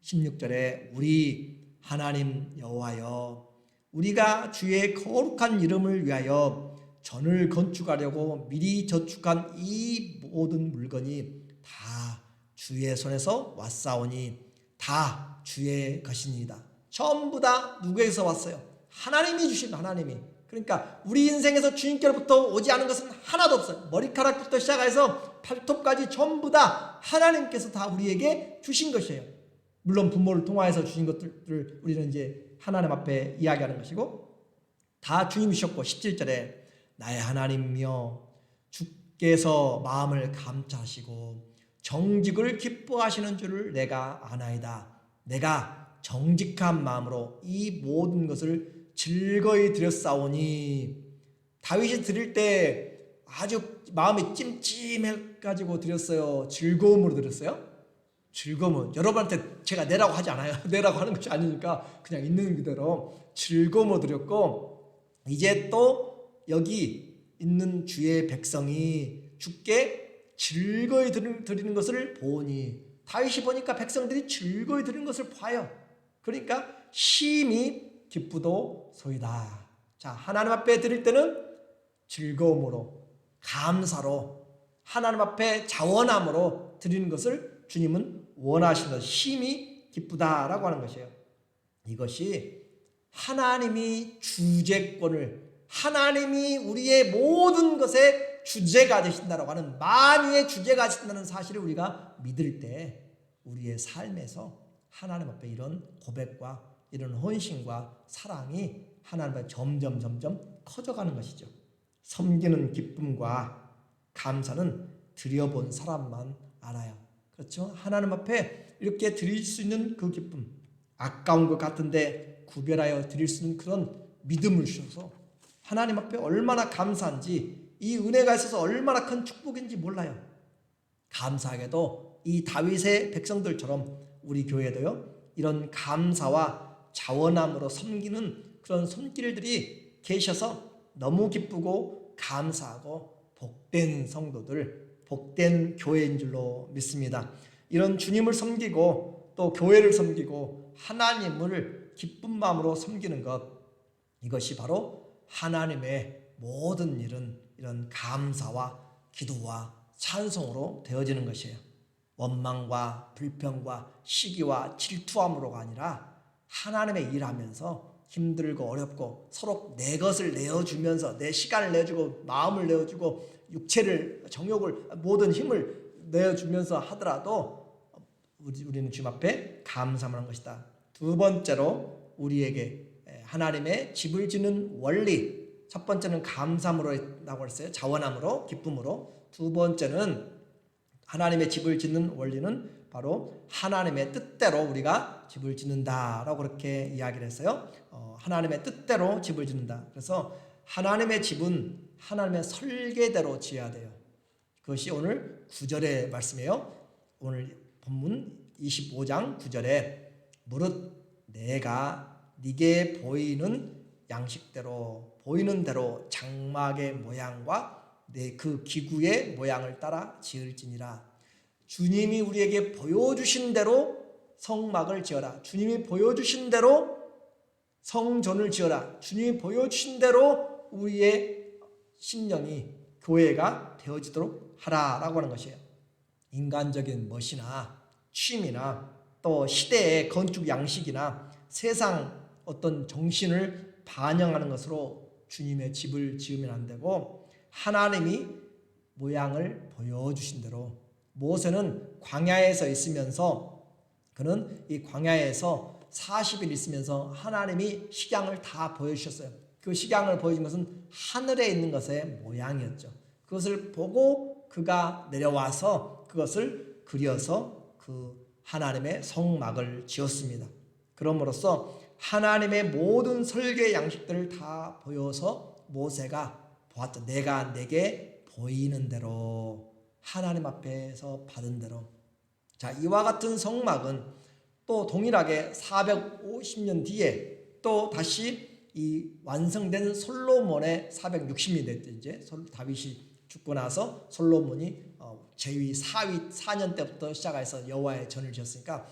16절에 우리 하나님 여호와여 우리가 주의 거룩한 이름을 위하여 전을 건축하려고 미리 저축한 이 모든 물건이 다 주의 손에서 왔사오니 다 주의 것입니다. 전부 다 누구에게서 왔어요? 하나님이 주신 하나님이. 그러니까 우리 인생에서 주님께로부터 오지 않은 것은 하나도 없어요. 머리카락부터 시작해서 발톱까지 전부 다 하나님께서 다 우리에게 주신 것이에요. 물론 부모를 통하여서 주신 것들을 우리는 이제 하나님 앞에 이야기하는 것이고, 다 주님이 주셨고 17절에 나의 하나님이여 주께서 마음을 감찰하시고 정직을 기뻐하시는 줄을 내가 아나이다. 내가 정직한 마음으로 이 모든 것을 즐거이 드렸사오니. 다윗이 드릴 때 아주 마음이 찜찜해가지고 드렸어요? 즐거움으로 드렸어요? 즐거움은 여러분한테 제가 내라고 하지 않아요. 내라고 하는 것이 아니니까 그냥 있는 그대로 즐거움으로 드렸고, 이제 또 여기 있는 주의 백성이 주께 즐거이 드리는 것을 보니, 다윗이 보니까 백성들이 즐거이 드리는 것을 봐요. 그러니까 심히 기쁘도소이다. 자, 하나님 앞에 드릴 때는 즐거움으로, 감사로, 하나님 앞에 자원함으로 드리는 것을 주님은 원하시는 것, 심히 기쁘다라고 하는 것이에요. 이것이 하나님이 주재권을, 하나님이 우리의 모든 것에 주재가 되신다라고 하는, 만유의 주재가 되신다는 사실을 우리가 믿을 때 우리의 삶에서 하나님 앞에 이런 고백과 이런 헌신과 사랑이 하나님 앞에 점점 커져가는 것이죠. 섬기는 기쁨과 감사는 드려본 사람만 알아요. 그렇죠? 하나님 앞에 이렇게 드릴 수 있는 그 기쁨, 아까운 것 같은데 구별하여 드릴 수 있는 그런 믿음을 주셔서 하나님 앞에 얼마나 감사한지, 이 은혜가 있어서 얼마나 큰 축복인지 몰라요. 감사하게도 이 다윗의 백성들처럼 우리 교회도요, 이런 감사와 자원함으로 섬기는 그런 손길들이 계셔서 너무 기쁘고 감사하고 복된 성도들, 복된 교회인 줄로 믿습니다. 이런 주님을 섬기고 또 교회를 섬기고 하나님을 기쁜 마음으로 섬기는 것, 이것이 바로 하나님의 모든 일은 이런 감사와 기도와 찬송으로 되어지는 것이에요. 원망과 불평과 시기와 질투함으로가 아니라 하나님의 일하면서 힘들고 어렵고 서로 내 것을 내어주면서, 내 시간을 내어주고 마음을 내어주고 육체를, 정욕을, 모든 힘을 내어주면서 하더라도 우리는 주님 앞에 감사하는 것이다. 두 번째로 우리에게 하나님의 집을 짓는 원리, 첫 번째는 감사함으로라고 했어요. 자원함으로, 기쁨으로. 두 번째는 하나님의 집을 짓는 원리는 바로 하나님의 뜻대로 우리가 집을 짓는다라고 그렇게 이야기를 했어요. 하나님의 뜻대로 집을 짓는다. 그래서 하나님의 집은 하나님의 설계대로 지어야 돼요. 그것이 오늘 9절의 말씀이에요. 오늘 본문 25장 9절에 무릇 내가 네게 보이는 양식대로, 보이는 대로 장막의 모양과 내 그 기구의 모양을 따라 지을지니라. 주님이 우리에게 보여주신 대로 성막을 지어라. 주님이 보여주신 대로 성전을 지어라. 주님이 보여주신 대로 우리의 심령이, 교회가 되어지도록 하라라고 하는 것이에요. 인간적인 멋이나 취미나 또 시대의 건축 양식이나 세상 어떤 정신을 반영하는 것으로 주님의 집을 지으면 안 되고, 하나님이 모양을 보여주신 대로, 모세는 광야에서 있으면서, 그는 이 광야에서 40일 있으면서 하나님이 식양을 다 보여주셨어요. 그 식양을 보여준 것은 하늘에 있는 것의 모양이었죠. 그것을 보고 그가 내려와서 그것을 그려서 그 하나님의 성막을 지었습니다. 그럼으로써 하나님의 모든 설계 양식들을 다 보여서 모세가 보았죠. 내가 내게 보이는 대로, 하나님 앞에서 받은 대로. 자, 이와 같은 성막은 또 동일하게 450년 뒤에 또 다시 이 완성된 솔로몬의 460년 됐죠. 이제 다윗이 죽고 나서 솔로몬이 제위 4년 때부터 시작해서 여호와의 전을 지었으니까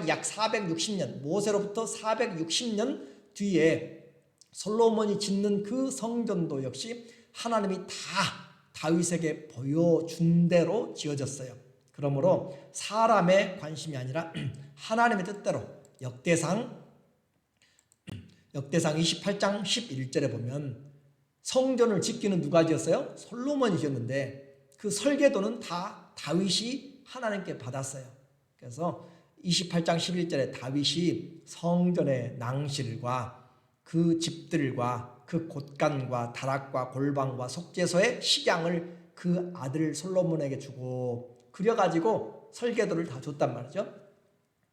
약 460년, 모세로부터 460년 뒤에 솔로몬이 짓는 그 성전도 역시 하나님이 다 다윗에게 보여준 대로 지어졌어요. 그러므로 사람의 관심이 아니라 하나님의 뜻대로, 역대상 28장 11절에 보면 성전을 짓기는 누가 지었어요? 솔로몬이 지었는데 그 설계도는 다 다윗이 하나님께 받았어요. 그래서 28장 11절에 다윗이 성전의 낭실과 그 집들과 그 곳간과 다락과 골방과 속죄소의 식양을 그 아들 솔로몬에게 주고 그려가지고 설계도를 다 줬단 말이죠.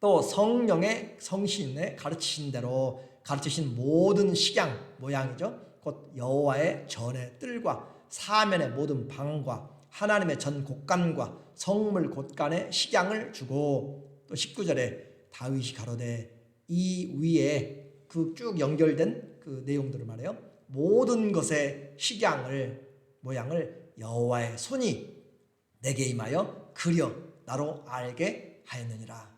또 성령의 성신의 가르치신 대로 가르치신 모든 식양 모양이죠. 곧 여호와의 전의 뜰과 사면의 모든 방과 하나님의 전 곳간과 성물 곳간의 식양을 주고 또 19절에 다윗이 가로되 이 위에 그 쭉 연결된 그 내용들을 말해요. 모든 것의 식양을 모양을 여호와의 손이 내게 임하여 그려 나로 알게 하였느니라.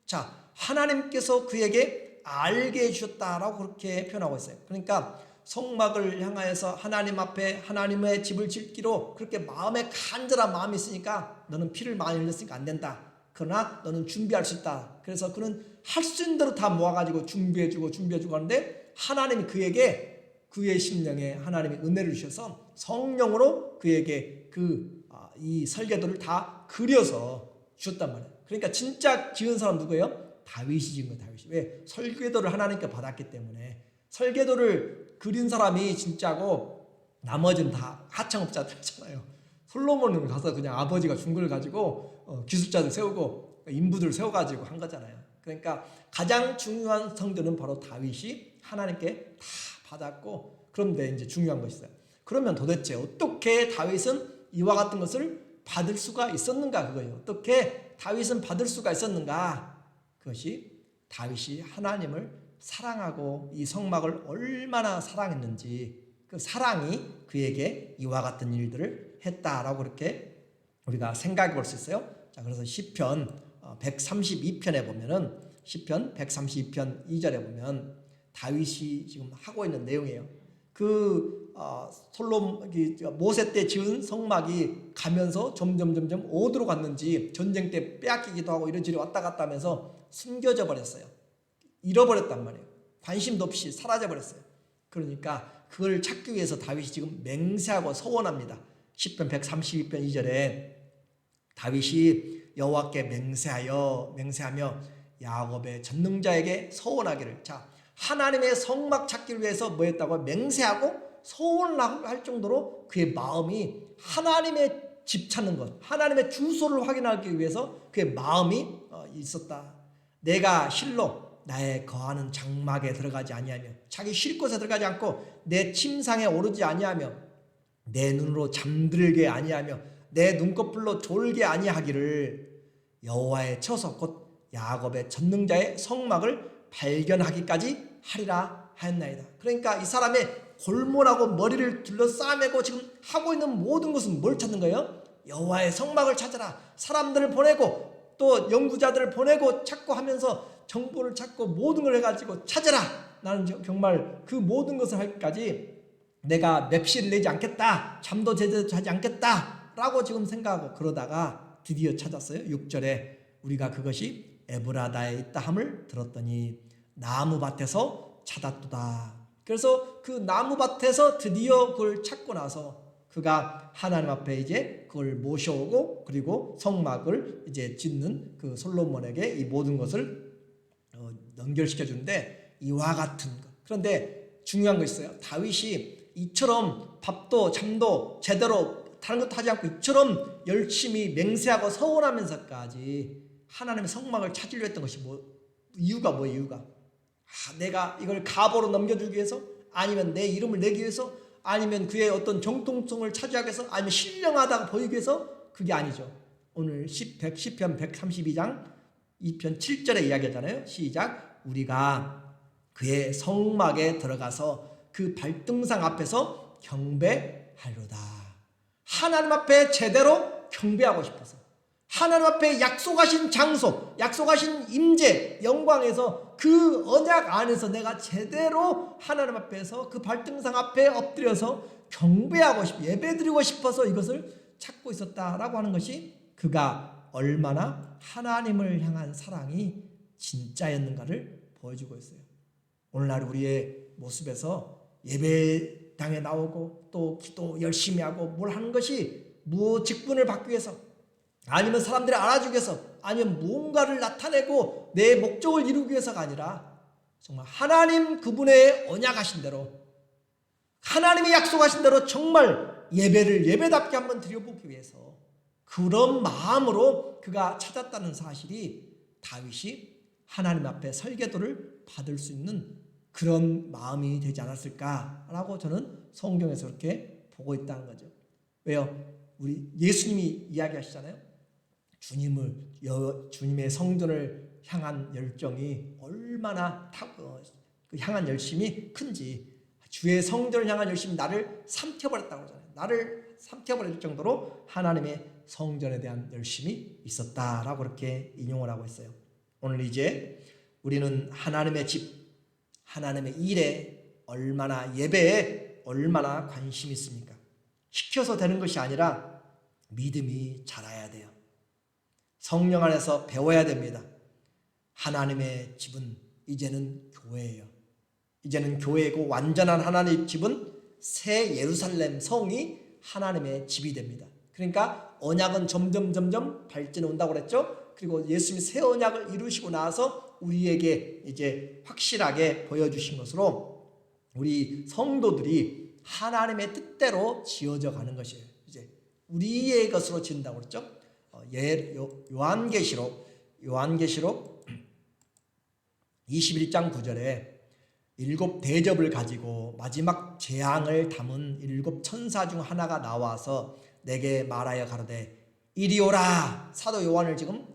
자, 하나님께서 그에게 알게 해주셨다라고 그렇게 표현하고 있어요. 그러니까 성막을 향하여서 하나님 앞에 하나님의 집을 짓기로 그렇게 마음에 간절한 마음이 있으니까 너는 피를 많이 흘렸으니까 안 된다. 그러나 너는 준비할 수 있다. 그래서 그는 할 수 있는 대로 다 모아가지고 준비해주고 하는데 하나님이 그에게 그의 심령에 하나님이 은혜를 주셔서 성령으로 그에게 이 설계도를 다 그려서 주셨단 말이에요. 그러니까 진짜 지은 사람 누구예요? 다윗이 지은 거예요. 다윗이. 왜? 설계도를 하나님께 받았기 때문에. 설계도를 그린 사람이 진짜고 나머지는 다 하청업자들이잖아요. 솔로몬은 가서 그냥 아버지가 준 걸 가지고 기술자들 세우고 인부들 세워가지고 한 거잖아요. 그러니까 가장 중요한 성전은 바로 다윗이 하나님께 다 받았고, 그런데 이제 중요한 것이 있어요. 그러면 도대체 어떻게 다윗은 이와 같은 것을 받을 수가 있었는가, 그거예요. 어떻게 다윗은 받을 수가 있었는가? 그것이 다윗이 하나님을 사랑하고 이 성막을 얼마나 사랑했는지, 그 사랑이 그에게 이와 같은 일들을 했다라고 그렇게 우리가 생각해 볼 수 있어요. 자, 그래서 시편 132편에 보면은 시편 132편 2절에 보면 다윗이 지금 하고 있는 내용이에요. 모세 때 지은 성막이 가면서 점점 어디로 갔는지 전쟁 때 빼앗기기도 하고 이런 일이 왔다 갔다 하면서 숨겨져 버렸어요. 잃어버렸단 말이에요. 관심도 없이 사라져 버렸어요. 그러니까 그걸 찾기 위해서 다윗이 지금 맹세하고 서원합니다. 시편 132편 2절에 다윗이 여호와께 맹세하며 야곱의 전능자에게 서원하기를. 자, 하나님의 성막 찾기를 위해서 뭐 했다고? 맹세하고 서원을 할 정도로 그의 마음이 하나님의 집 찾는 것, 하나님의 주소를 확인하기 위해서 그의 마음이 있었다. 내가 실로 나의 거하는 장막에 들어가지 아니하며, 자기 쉴 곳에 들어가지 않고 내 침상에 오르지 아니하며 내 눈으로 잠들게 아니하며 내 눈꺼풀로 졸게 아니하기를 여호와의 처소 곧 야곱의 전능자의 성막을 발견하기까지 하리라 하였나이다. 그러니까 이 사람의 골몰하고 머리를 둘러싸매고 지금 하고 있는 모든 것은 뭘 찾는 거예요? 여호와의 성막을 찾아라. 사람들을 보내고 또 연구자들을 보내고 찾고 하면서 정보를 찾고 모든 걸 해가지고 찾아라. 나는 정말 그 모든 것을 할까지 내가 맵시를 내지 않겠다. 잠도 제대로 자지 않겠다 라고 지금 생각하고 그러다가 드디어 찾았어요. 6절에 우리가 그것이 에브라다에 있다 함을 들었더니 나무밭에서 찾았도다. 그래서 그 나무밭에서 드디어 그걸 찾고 나서 그가 하나님 앞에 이제 그걸 모셔오고 그리고 성막을 이제 짓는 그 솔로몬에게 이 모든 것을 연결시켜 주는데 이와 같은 것. 그런데 중요한 거 있어요. 다윗이 이처럼 밥도 잠도 제대로 다른 것도 하지 않고 이처럼 열심히 맹세하고 서원하면서까지 하나님의 성막을 찾으려 했던 것이 이유가 뭐예요? 이유가 내가 이걸 가보로 넘겨주기 위해서, 아니면 내 이름을 내기 위해서, 아니면 그의 어떤 정통성을 차지하기 위해서, 아니면 신령하다고 보이기 위해서, 그게 아니죠. 오늘 시편 132장 2편 7절에 이야기하잖아요. 시작. 우리가 그의 성막에 들어가서 그 발등상 앞에서 경배하리로다. 하나님 앞에 제대로 경배하고 싶어서, 하나님 앞에 약속하신 장소, 약속하신 임재, 영광에서 그 언약 안에서 내가 제대로 하나님 앞에서 그 발등상 앞에 엎드려서 경배하고 싶어, 예배드리고 싶어서 이것을 찾고 있었다라고 하는 것이 그가 얼마나 하나님을 향한 사랑이 진짜였는가를 보여주고 있어요. 오늘날 우리의 모습에서 예배당에 나오고 또 기도 열심히 하고 뭘 하는 것이 뭐 직분을 받기 위해서, 아니면 사람들이 알아주기 위해서, 아니면 무언가를 나타내고 내 목적을 이루기 위해서가 아니라 정말 하나님 그분의 언약하신 대로, 하나님이 약속하신 대로 정말 예배를 예배답게 한번 드려보기 위해서 그런 마음으로 그가 찾았다는 사실이 다윗이 하나님 앞에 설계도를 받을 수 있는 그런 마음이 되지 않았을까라고 저는 성경에서 그렇게 보고 있다는 거죠. 왜요? 우리 예수님이 이야기하시잖아요. 주님의 성전을 향한 열정이 얼마나 향한 열심이 큰지, 주의 성전을 향한 열심이 나를 삼켜버렸다고 하잖아요. 나를 삼켜버릴 정도로 하나님의 성전에 대한 열심이 있었다라고 그렇게 인용을 하고 있어요. 오늘 이제 우리는 하나님의 집, 하나님의 일에 얼마나, 예배에 얼마나 관심이 있습니까? 시켜서 되는 것이 아니라 믿음이 자라야 돼요. 성령 안에서 배워야 됩니다. 하나님의 집은 이제는 교회예요. 이제는 교회고, 완전한 하나님의 집은 새 예루살렘 성이 하나님의 집이 됩니다. 그러니까 언약은 점점 발전해 온다고 그랬죠. 그리고 예수님이 새 언약을 이루시고 나서 우리에게 이제 확실하게 보여주신 것으로 우리 성도들이 하나님의 뜻대로 지어져 가는 것이에요. 이제 우리의 것으로 지은다고 그랬죠. 요한계시록 21장 9절에 7 대접을 가지고 마지막 재앙을 담은 7 천사 중 하나가 나와서 내게 말하여 가로되 이리 오라. 사도 요한을 지금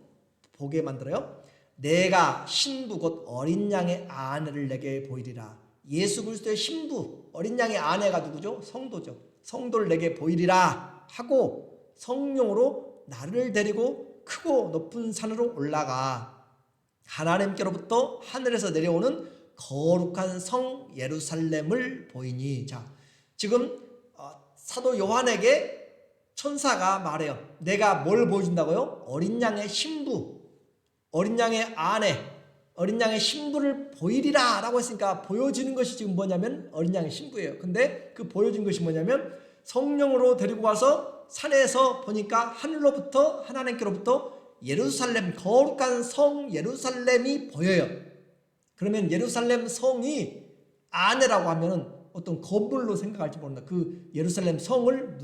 보게 만들어요. 내가 신부 곧 어린 양의 아내를 내게 보이리라. 예수 그리스도의 신부, 어린 양의 아내가 누구죠? 성도죠. 성도를 내게 보이리라 하고 성령으로 나를 데리고 크고 높은 산으로 올라가 하나님께로부터 하늘에서 내려오는 거룩한 성 예루살렘을 보이니. 자, 지금 사도 요한에게 천사가 말해요. 내가 뭘 보여준다고요? 어린 양의 신부, 어린 양의 아내, 어린 양의 신부를 보이리라 라고 했으니까 보여지는 것이 지금 뭐냐면 어린 양의 신부예요. 근데 그 보여진 것이 뭐냐면 성령으로 데리고 와서 산에서 보니까 하늘로부터, 하나님께로부터 예루살렘, 거룩한 성 예루살렘이 보여요. 그러면 예루살렘 성이 아내라고 하면 어떤 건물로 생각할지 모른다. 그 예루살렘 성을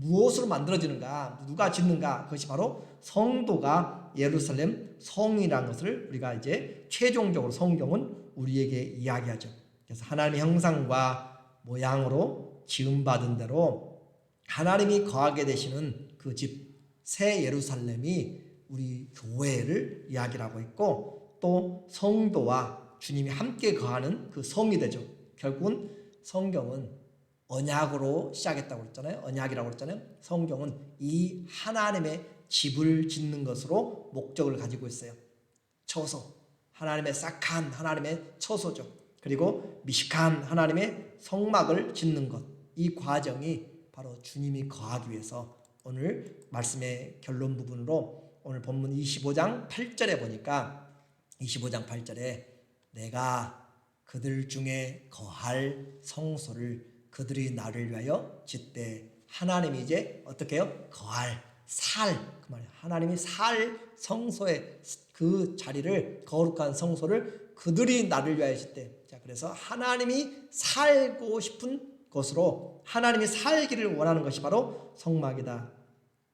무엇으로 만들어지는가, 누가 짓는가, 그것이 바로 성도가 예루살렘 성이라는 것을 우리가 이제 최종적으로 성경은 우리에게 이야기하죠. 그래서 하나님의 형상과 모양으로 지음받은 대로 하나님이 거하게 되시는 그 집 새 예루살렘이 우리 교회를 이야기하고 있고, 또 성도와 주님이 함께 거하는 그 성이 되죠. 결국은 성경은 언약으로 시작했다고 그랬잖아요. 언약이라고 그랬잖아요. 성경은 이 하나님의 집을 짓는 것으로 목적을 가지고 있어요. 처소, 하나님의 싹한 하나님의 처소죠. 그리고 미식한 하나님의 성막을 짓는 것, 이 과정이 바로 주님이 거하기 위해서, 오늘 말씀의 결론 부분으로 오늘 본문 25장 8절에 보니까 25장 8절에 내가 그들 중에 거할 성소를 그들이 나를 위하여 짓되, 하나님이 이제 어떻게 해요? 거할, 그 말이에요. 하나님이 살 성소의 그 자리를, 거룩한 성소를 그들이 나를 위하여 짓되. 자, 그래서 하나님이 살고 싶은 것으로 하나님이 살기를 원하는 것이 바로 성막이다.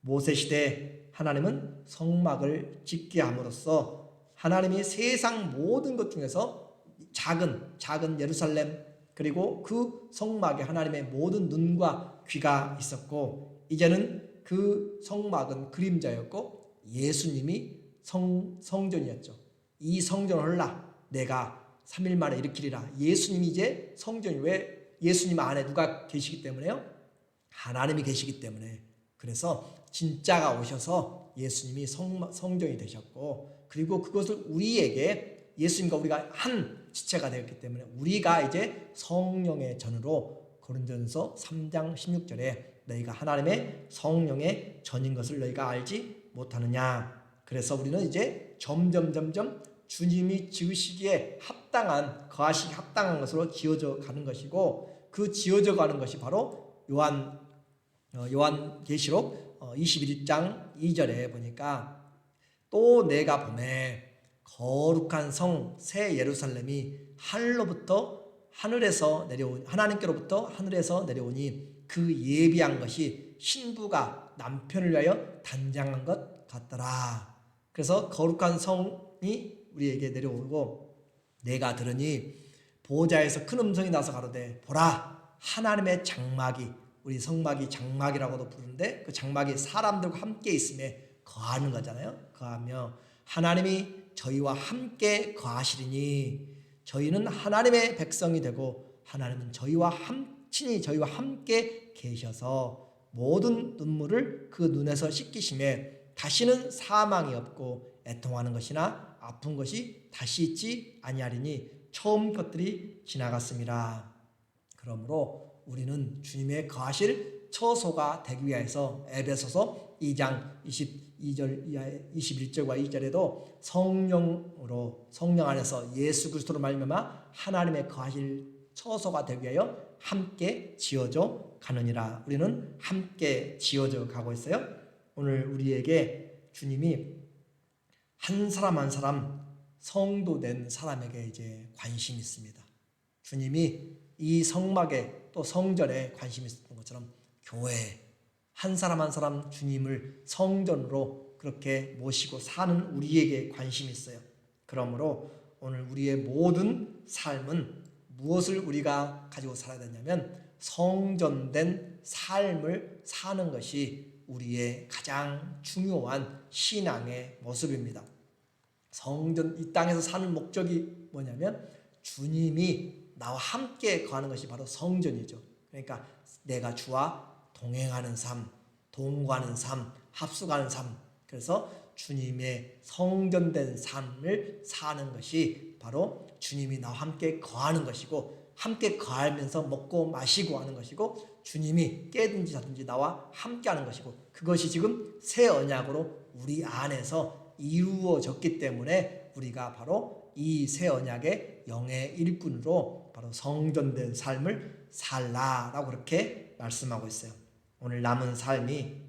모세 시대에 하나님은 성막을 짓게 함으로써 하나님이 세상 모든 것 중에서 작은 예루살렘, 그리고 그 성막에 하나님의 모든 눈과 귀가 있었고, 이제는 그 성막은 그림자였고 예수님이 성전이었죠. 이 성전을 헐라 내가 3일 만에 일으키리라. 예수님이 이제 성전이, 왜? 예수님 안에 누가 계시기 때문에요? 하나님이 계시기 때문에. 그래서 진짜가 오셔서 예수님이 성전이 되셨고, 그리고 그것을 우리에게, 예수님과 우리가 한 지체가 되었기 때문에 우리가 이제 성령의 전으로, 고린도전서 3장 16절에 너희가 하나님의 성령의 전인 것을 너희가 알지 못하느냐. 그래서 우리는 이제 점점 주님이 지으시기에 합당한, 거하시기 합당한 것으로 지어져 가는 것이고, 그 지어져 가는 것이 바로 요한계시록 21장 2절에 보니까 또 내가 보매 거룩한 성 새 예루살렘이 하나님께로부터 하늘에서 내려오니 그 예비한 것이 신부가 남편을 위하여 단장한 것 같더라. 그래서 거룩한 성이 우리에게 내려오고 내가 들으니 보좌에서 큰 음성이 나서 가로되 보라 하나님의 장막이 우리 성막이 장막이라고도 부르는데 그 장막이 사람들과 함께 있음에 거하는 거잖아요. 거하며 하나님이 저희와 함께 거하시리니 저희는 하나님의 백성이 되고 하나님은 친히 저희와 함께 계셔서 모든 눈물을 그 눈에서 씻기심에 다시는 사망이 없고 애통하는 것이나 아픈 것이 다시 있지 아니하리니 처음 것들이 지나갔습니다. 그러므로 우리는 주님의 거하실 처소가 되기 위해서 에베소서 2장 21절과 2절에도 성령 안에서 예수 그리스도로 말미암아 하나님의 거하실 처소가 되기 위하여 함께 지어져 가느니라. 우리는 함께 지어져 가고 있어요. 오늘 우리에게 주님이 한 사람 한 사람 성도된 사람에게 이제 관심이 있습니다. 주님이 이 성막에 또 성전에 관심이 있었던 것처럼 교회 한 사람 한 사람 주님을 성전으로 그렇게 모시고 사는 우리에게 관심이 있어요. 그러므로 오늘 우리의 모든 삶은 무엇을 우리가 가지고 살아야 되냐면 성전된 삶을 사는 것이 우리의 가장 중요한 신앙의 모습입니다. 이 땅에서 사는 목적이 뭐냐면 주님이 나와 함께 거하는 것이 바로 성전이죠. 그러니까 내가 주와 동행하는 삶, 동거하는 삶, 합숙하는 삶. 그래서 주님의 성전된 삶을 사는 것이 바로 주님이 나와 함께 거하는 것이고 함께 거하면서 먹고 마시고 하는 것이고 주님이 깨든지 자든지 나와 함께 하는 것이고 그것이 지금 새 언약으로 우리 안에서 이루어졌기 때문에 우리가 바로 이 새 언약의 영의 일꾼으로 바로 성전된 삶을 살라라고 그렇게 말씀하고 있어요. 오늘 남은 삶이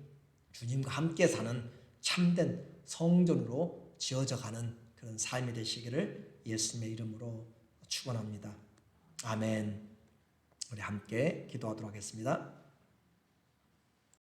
주님과 함께 사는 참된 성전으로 지어져 가는 그런 삶이 되시기를 예수님의 이름으로 축원합니다. 아멘. 우리 함께 기도하도록 하겠습니다.